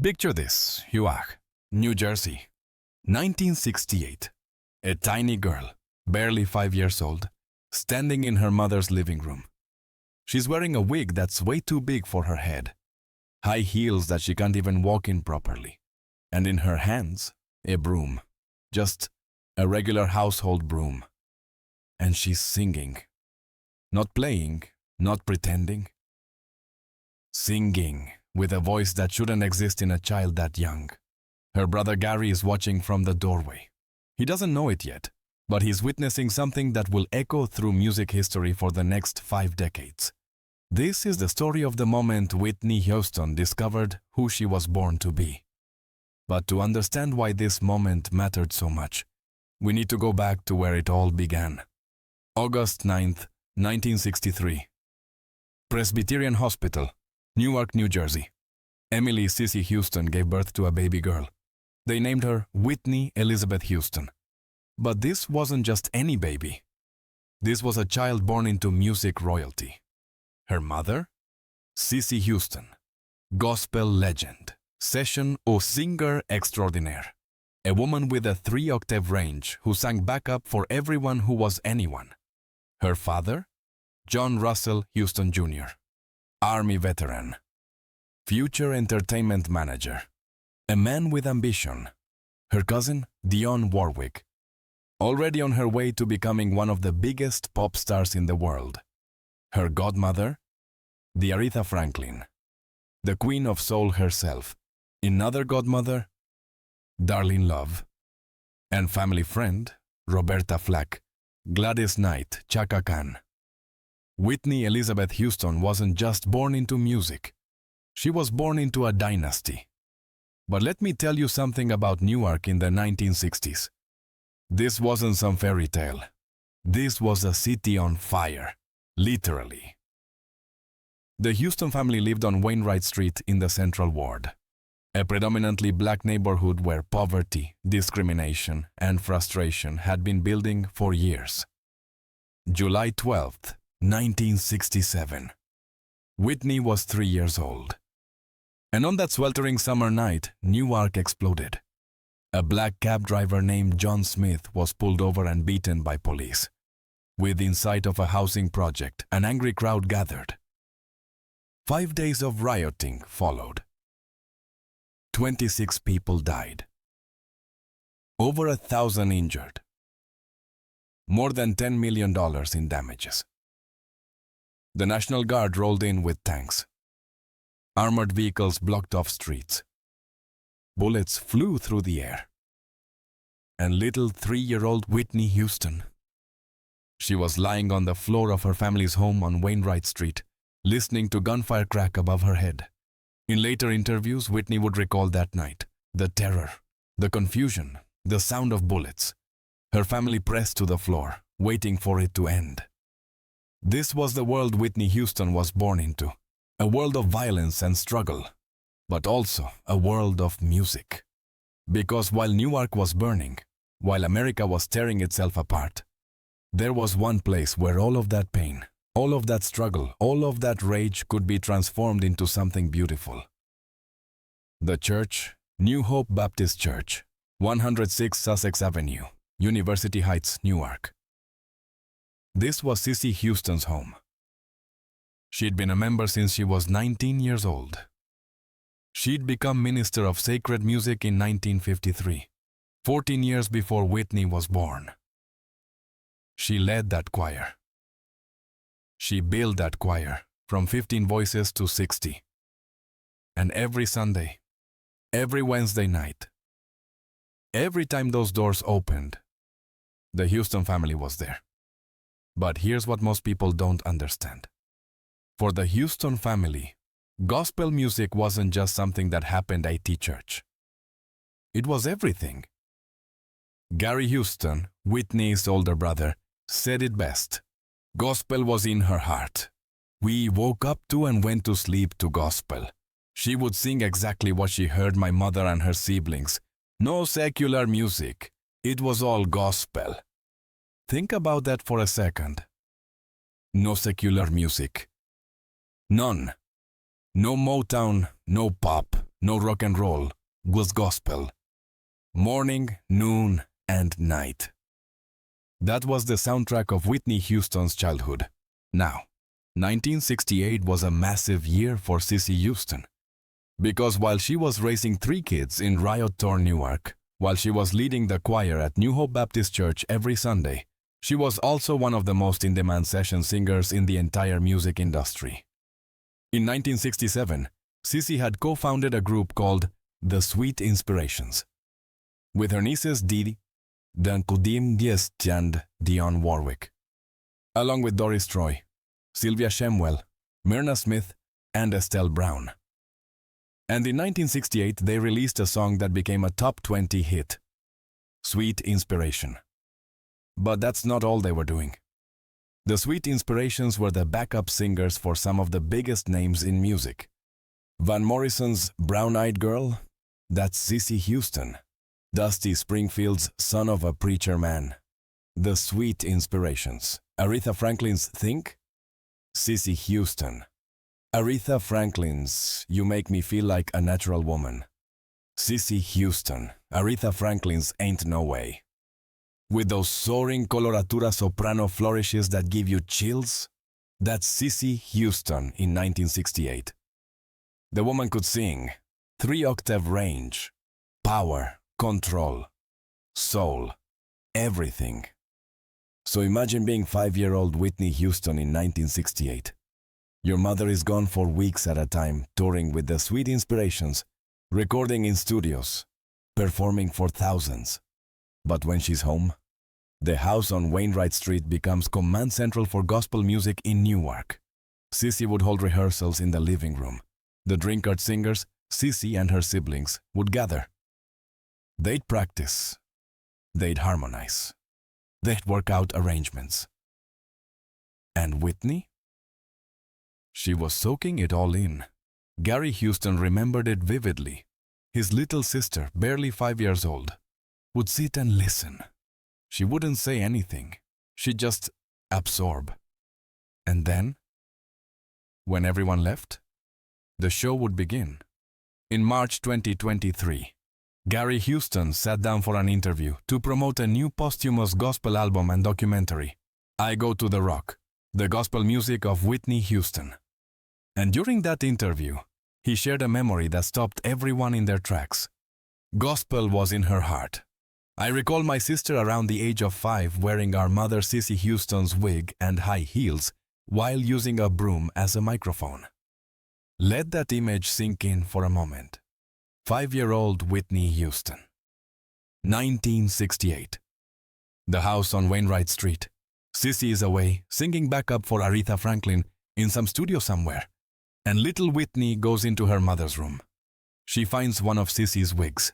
Picture this, Newark, New Jersey, 1968. A tiny girl, barely 5 years old, standing in her mother's living room. She's wearing a wig that's way too big for her head, high heels that she can't even walk in properly, and in her hands, a broom. Just a regular household broom. And she's singing. Not playing, not pretending. Singing, with a voice that shouldn't exist in a child that young. Her brother Gary is watching from the doorway. He doesn't know it yet, but he's witnessing something that will echo through music history for the next 5 decades. This is the story of the moment Whitney Houston discovered who she was born to be. But to understand why this moment mattered so much, we need to go back to where it all began. August 9th, 1963. Presbyterian Hospital, Newark, New Jersey. Emily Cissy Houston gave birth to a baby girl. They named her Whitney Elizabeth Houston. But this wasn't just any baby. This was a child born into music royalty. Her mother? Cissy Houston, gospel legend, session or singer extraordinaire. A woman with a 3-octave range who sang backup for everyone who was anyone. Her father? John Russell Houston Jr., Army veteran, future entertainment manager, a man with ambition. Her cousin, Dionne Warwick, already on her way to becoming one of the biggest pop stars in the world. Her godmother, the Aretha Franklin, the Queen of Soul herself. Another godmother, Darlene Love, and family friend, Roberta Flack, Gladys Knight, Chaka Khan. Whitney Elizabeth Houston wasn't just born into music. She was born into a dynasty. But let me tell you something about Newark in the 1960s. This wasn't some fairy tale. This was a city on fire, literally. The Houston family lived on Wainwright Street in the Central Ward, a predominantly black neighborhood where poverty, discrimination, and frustration had been building for years. July 12th, 1967. Whitney was 3 years old. And on that sweltering summer night, Newark exploded. A black cab driver named John Smith was pulled over and beaten by police. Within sight of a housing project, an angry crowd gathered. 5 days of rioting followed. 26 people died. Over 1,000 injured. More than $10 million in damages. The National Guard rolled in with tanks. Armored vehicles blocked off streets. Bullets flew through the air. And little 3-year-old Whitney Houston. She was lying on the floor of her family's home on Wainwright Street, listening to gunfire crack above her head. In later interviews, Whitney would recall that night, the terror, the confusion, the sound of bullets. Her family pressed to the floor, waiting for it to end. This was the world Whitney Houston was born into, a world of violence and struggle, but also a world of music. Because while Newark was burning, while America was tearing itself apart, there was one place where all of that pain, all of that struggle, all of that rage could be transformed into something beautiful. The church, New Hope Baptist Church, 106 Sussex Avenue, University Heights, Newark. This was Cissy Houston's home. She'd been a member since she was 19 years old. She'd become minister of sacred music in 1953, 14 years before Whitney was born. She led that choir. She built that choir from 15 voices to 60. And every Sunday, every Wednesday night, every time those doors opened, the Houston family was there. But here's what most people don't understand. For the Houston family, gospel music wasn't just something that happened at church. It was everything. Gary Houston, Whitney's older brother, said it best. Gospel was in her heart. We woke up to and went to sleep to gospel. She would sing exactly what she heard my mother and her siblings. No secular music. It was all gospel. Think about that for a second. No secular music. None. No Motown, no pop, no rock and roll, was gospel. Morning, noon, and night. That was the soundtrack of Whitney Houston's childhood. Now, 1968 was a massive year for Cissy Houston. Because while she was raising 3 kids in riot-torn Newark, while she was leading the choir at New Hope Baptist Church every Sunday, she was also one of the most in-demand session singers in the entire music industry. In 1967, Cissy had co-founded a group called The Sweet Inspirations with her nieces Dee, Dankudim Diest and Dionne Warwick, along with Doris Troy, Sylvia Shemwell, Myrna Smith, and Estelle Brown. And in 1968, they released a song that became a top 20 hit, Sweet Inspiration. But that's not all they were doing. The Sweet Inspirations were the backup singers for some of the biggest names in music. Van Morrison's Brown-Eyed Girl, that's Cissy Houston. Dusty Springfield's Son of a Preacher Man, The Sweet Inspirations. Aretha Franklin's Think, Cissy Houston. Aretha Franklin's You Make Me Feel Like a Natural Woman, Cissy Houston. Aretha Franklin's Ain't No Way. With those soaring coloratura soprano flourishes that give you chills, that's Cissy Houston in 1968. The woman could sing, 3-octave range, power, control, soul, everything. So imagine being 5-year-old Whitney Houston in 1968. Your mother is gone for weeks at a time, touring with the Sweet Inspirations, recording in studios, performing for thousands. But when she's home, the house on Wainwright Street becomes command central for gospel music in Newark. Cissy would hold rehearsals in the living room. The Drinkard singers, Cissy and her siblings, would gather. They'd practice. They'd harmonize. They'd work out arrangements. And Whitney? She was soaking it all in. Gary Houston remembered it vividly. His little sister, barely 5 years old, would sit and listen. She wouldn't say anything. She'd just absorb. And then, when everyone left, the show would begin. In March 2023, Gary Houston sat down for an interview to promote a new posthumous gospel album and documentary, I Go to the Rock, the gospel music of Whitney Houston. And during that interview, he shared a memory that stopped everyone in their tracks. Gospel was in her heart. I recall my sister around the age of 5 wearing our mother Cissy Houston's wig and high heels while using a broom as a microphone. Let that image sink in for a moment. 5-year-old Whitney Houston. 1968. The house on Wainwright Street. Cissy is away, singing backup for Aretha Franklin in some studio somewhere. And little Whitney goes into her mother's room. She finds one of Cissy's wigs.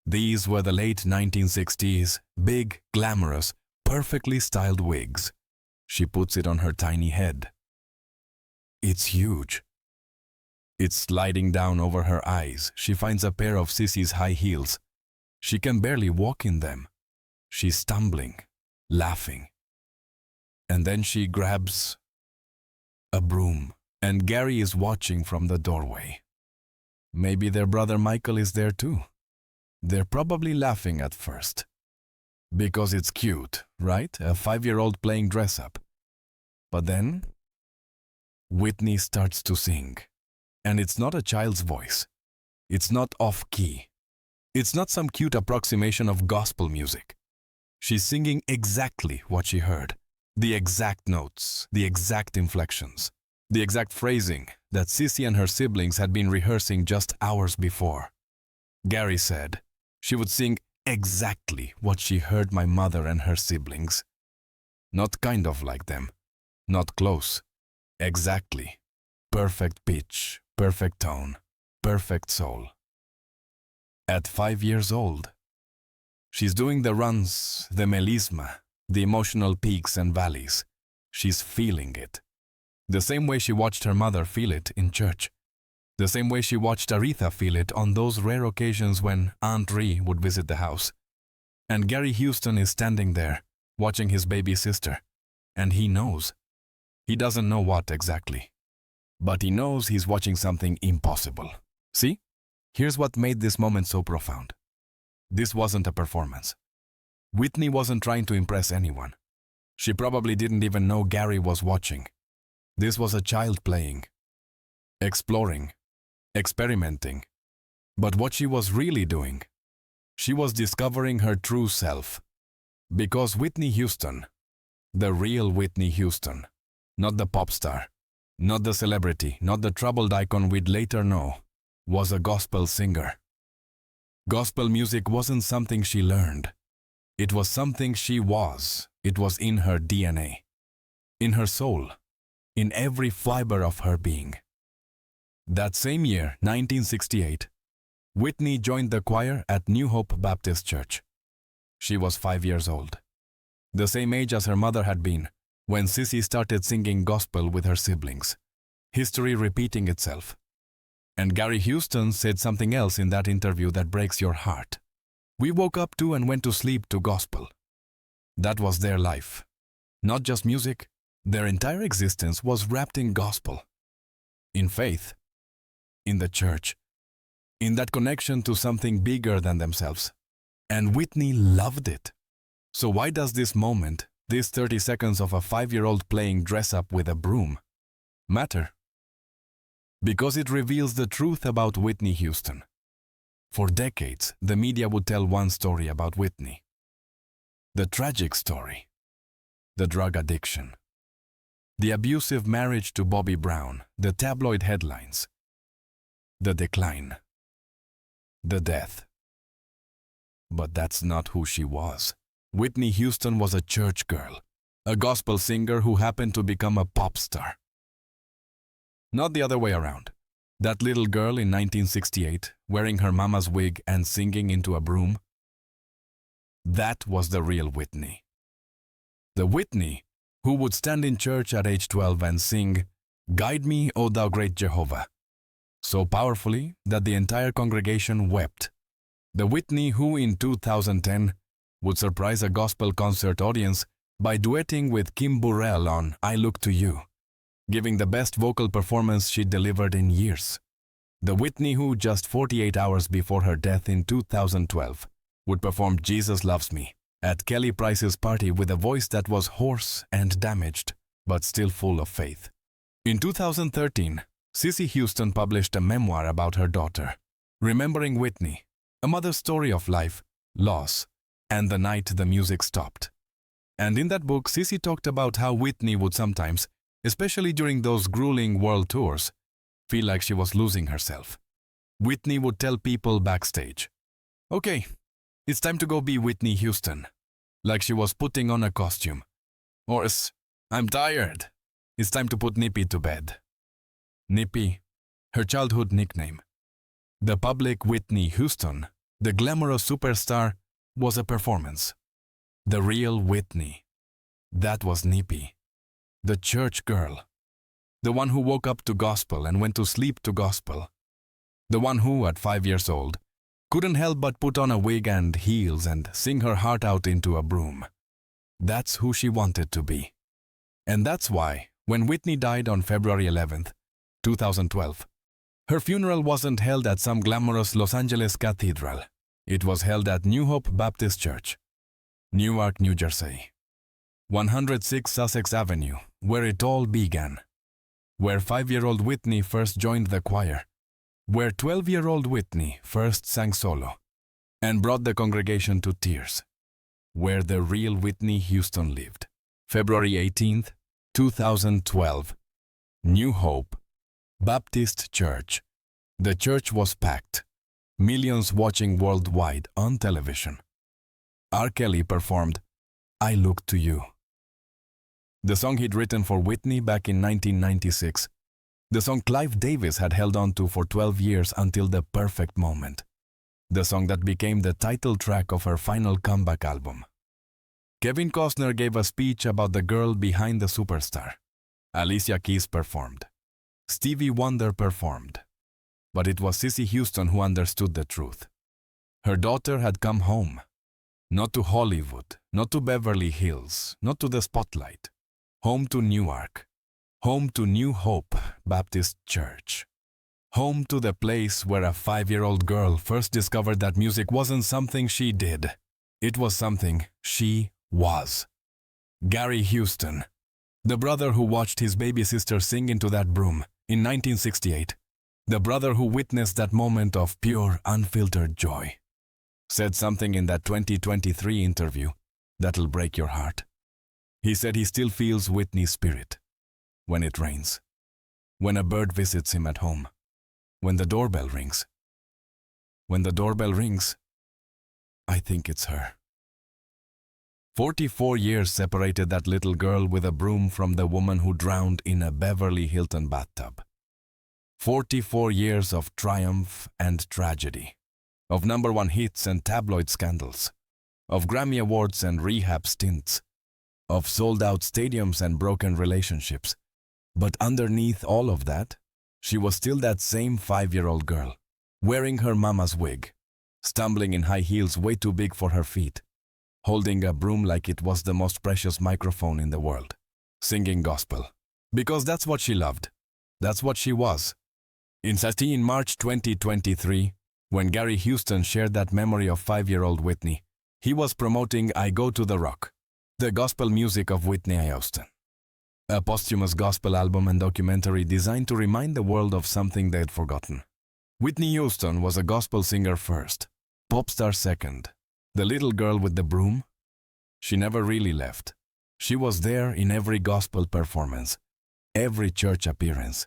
These were the late 1960s, big, glamorous, perfectly styled wigs. She puts it on her tiny head. It's huge. It's sliding down over her eyes. She finds a pair of Cissy's high heels. She can barely walk in them. She's stumbling, laughing. And then she grabs a broom, and Gary is watching from the doorway. Maybe their brother Michael is there too. They're probably laughing at first. Because it's cute, right? A 5-year-old playing dress-up. But then, Whitney starts to sing. And it's not a child's voice. It's not off-key. It's not some cute approximation of gospel music. She's singing exactly what she heard. The exact notes, the exact inflections, the exact phrasing that Cissy and her siblings had been rehearsing just hours before. Gary said she would sing exactly what she heard my mother and her siblings. Not kind of like them. Not close. Exactly. Perfect pitch, perfect tone, perfect soul. At 5 years old, she's doing the runs, the melisma, the emotional peaks and valleys. She's feeling it. The same way she watched her mother feel it in church. The same way she watched Aretha feel it on those rare occasions when Aunt Ree would visit the house. And Gary Houston is standing there, watching his baby sister. And he knows. He doesn't know what exactly. But he knows he's watching something impossible. See? Here's what made this moment so profound. This wasn't a performance. Whitney wasn't trying to impress anyone. She probably didn't even know Gary was watching. This was a child playing, exploring, experimenting. But what she was really doing, she was discovering her true self. Because Whitney Houston, the real Whitney Houston, not the pop star, not the celebrity, not the troubled icon we'd later know, was a gospel singer. Gospel music wasn't something she learned. It was something she was. It was in her DNA, in her soul, in every fiber of her being. That same year, 1968, Whitney joined the choir at New Hope Baptist Church. She was 5 years old, the same age as her mother had been when Sissy started singing gospel with her siblings, history repeating itself. And Gary Houston said something else in that interview that breaks your heart. We woke up to and went to sleep to gospel. That was their life. Not just music, their entire existence was wrapped in gospel, in faith, in the church, in that connection to something bigger than themselves. And Whitney loved it. So why does this moment, this 30 seconds of a 5-year-old playing dress up with a broom, matter? Because it reveals the truth about Whitney Houston. For decades, the media would tell one story about Whitney. The tragic story. The drug addiction. The abusive marriage to Bobby Brown, the tabloid headlines. The decline. The death. But that's not who she was. Whitney Houston was a church girl, a gospel singer who happened to become a pop star. Not the other way around. That little girl in 1968, wearing her mama's wig and singing into a broom, that was the real Whitney. The Whitney who would stand in church at age 12 and sing, "Guide me, O thou great Jehovah," so powerfully that the entire congregation wept. The Whitney who in 2010 would surprise a gospel concert audience by duetting with Kim Burrell on "I Look to You," giving the best vocal performance she delivered in years. The Whitney who, just 48 hours before her death in 2012, would perform "Jesus Loves Me" at Kelly Price's party with a voice that was hoarse and damaged, but still full of faith. In 2013, Sissy Houston published a memoir about her daughter, Remembering Whitney, a mother's story of life, loss, and the night the music stopped. And in that book, Sissy talked about how Whitney would sometimes, especially during those grueling world tours, feel like she was losing herself. Whitney would tell people backstage, "Okay, it's time to go be Whitney Houston," like she was putting on a costume. Or, "I'm tired. It's time to put Nippy to bed." Nippy, her childhood nickname. The public Whitney Houston, the glamorous superstar, was a performance. The real Whitney, that was Nippy, the church girl, the one who woke up to gospel and went to sleep to gospel, the one who, at 5 years old, couldn't help but put on a wig and heels and sing her heart out into a broom. That's who she wanted to be. And that's why, when Whitney died on February 11th, 2012, her funeral wasn't held at some glamorous Los Angeles cathedral. It was held at New Hope Baptist Church, Newark, New Jersey, 106 Sussex Avenue, where it all began, where 5-year-old Whitney first joined the choir, where 12-year-old Whitney first sang solo and brought the congregation to tears, where the real Whitney Houston lived. February 18th, 2012, New Hope Baptist Church. The church was packed, millions watching worldwide on television. R. Kelly performed "I Look to You," the song he'd written for Whitney back in 1996, the song Clive Davis had held on to for 12 years until the perfect moment, the song that became the title track of her final comeback album. Kevin Costner gave a speech about the girl behind the superstar. Alicia Keys performed. Stevie Wonder performed. But it was Sissy Houston who understood the truth. Her daughter had come home. Not to Hollywood, not to Beverly Hills, not to the spotlight. Home to Newark. Home to New Hope Baptist Church. Home to the place where a 5-year-old girl first discovered that music wasn't something she did. It was something she was. Gary Houston, the brother who watched his baby sister sing into that broom in 1968, the brother who witnessed that moment of pure, unfiltered joy, said something in that 2023 interview that'll break your heart. He said he still feels Whitney's spirit when it rains, when a bird visits him at home, when the doorbell rings. When the doorbell rings, I think it's her. 44 years separated that little girl with a broom from the woman who drowned in a Beverly Hilton bathtub. 44 years of triumph and tragedy, of #1 hits and tabloid scandals, of Grammy Awards and rehab stints, of sold-out stadiums and broken relationships. But underneath all of that, she was still that same 5-year-old girl, wearing her mama's wig, stumbling in high heels way too big for her feet, holding a broom like it was the most precious microphone in the world, singing gospel. Because that's what she loved. That's what she was. In March 2023, when Gary Houston shared that memory of 5-year-old Whitney, he was promoting I Go to the Rock, the gospel music of Whitney Houston, a posthumous gospel album and documentary designed to remind the world of something they'd forgotten. Whitney Houston was a gospel singer first, pop star second. The little girl with the broom? She never really left. She was there in every gospel performance, every church appearance,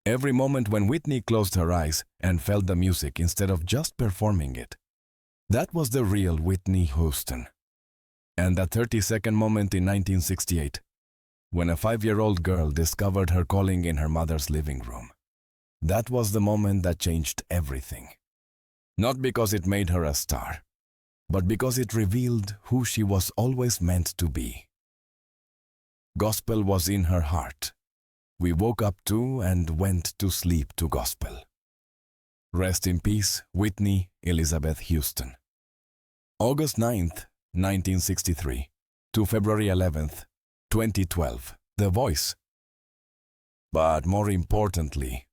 every moment when Whitney closed her eyes and felt the music instead of just performing it. That was the real Whitney Houston. And that 30-second moment in 1968, when a 5-year-old girl discovered her calling in her mother's living room. That was the moment that changed everything. Not because it made her a star, but because it revealed who she was always meant to be. Gospel was in her heart. We woke up to and went to sleep to gospel. Rest in peace, Whitney Elizabeth Houston. August 9th, 1963 to February 11th, 2012, The Voice. But more importantly,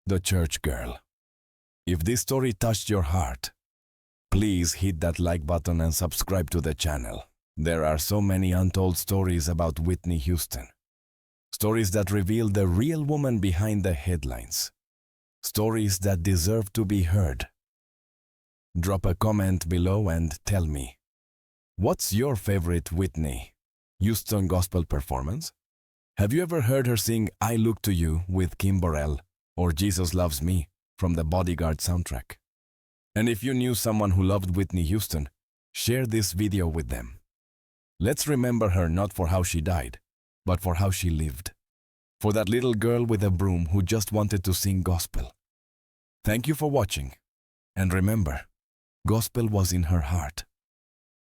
the church girl. If this story touched your heart, please hit that like button and subscribe to the channel. There are so many untold stories about Whitney Houston. Stories that reveal the real woman behind the headlines. Stories that deserve to be heard. Drop a comment below and tell me, what's your favorite Whitney Houston gospel performance? Have you ever heard her sing I Look to You with Kim Burrell or Jesus Loves Me from the Bodyguard soundtrack? And if you knew someone who loved Whitney Houston, share this video with them. Let's remember her not for how she died, but for how she lived. For that little girl with a broom who just wanted to sing gospel. Thank you for watching. And remember, gospel was in her heart.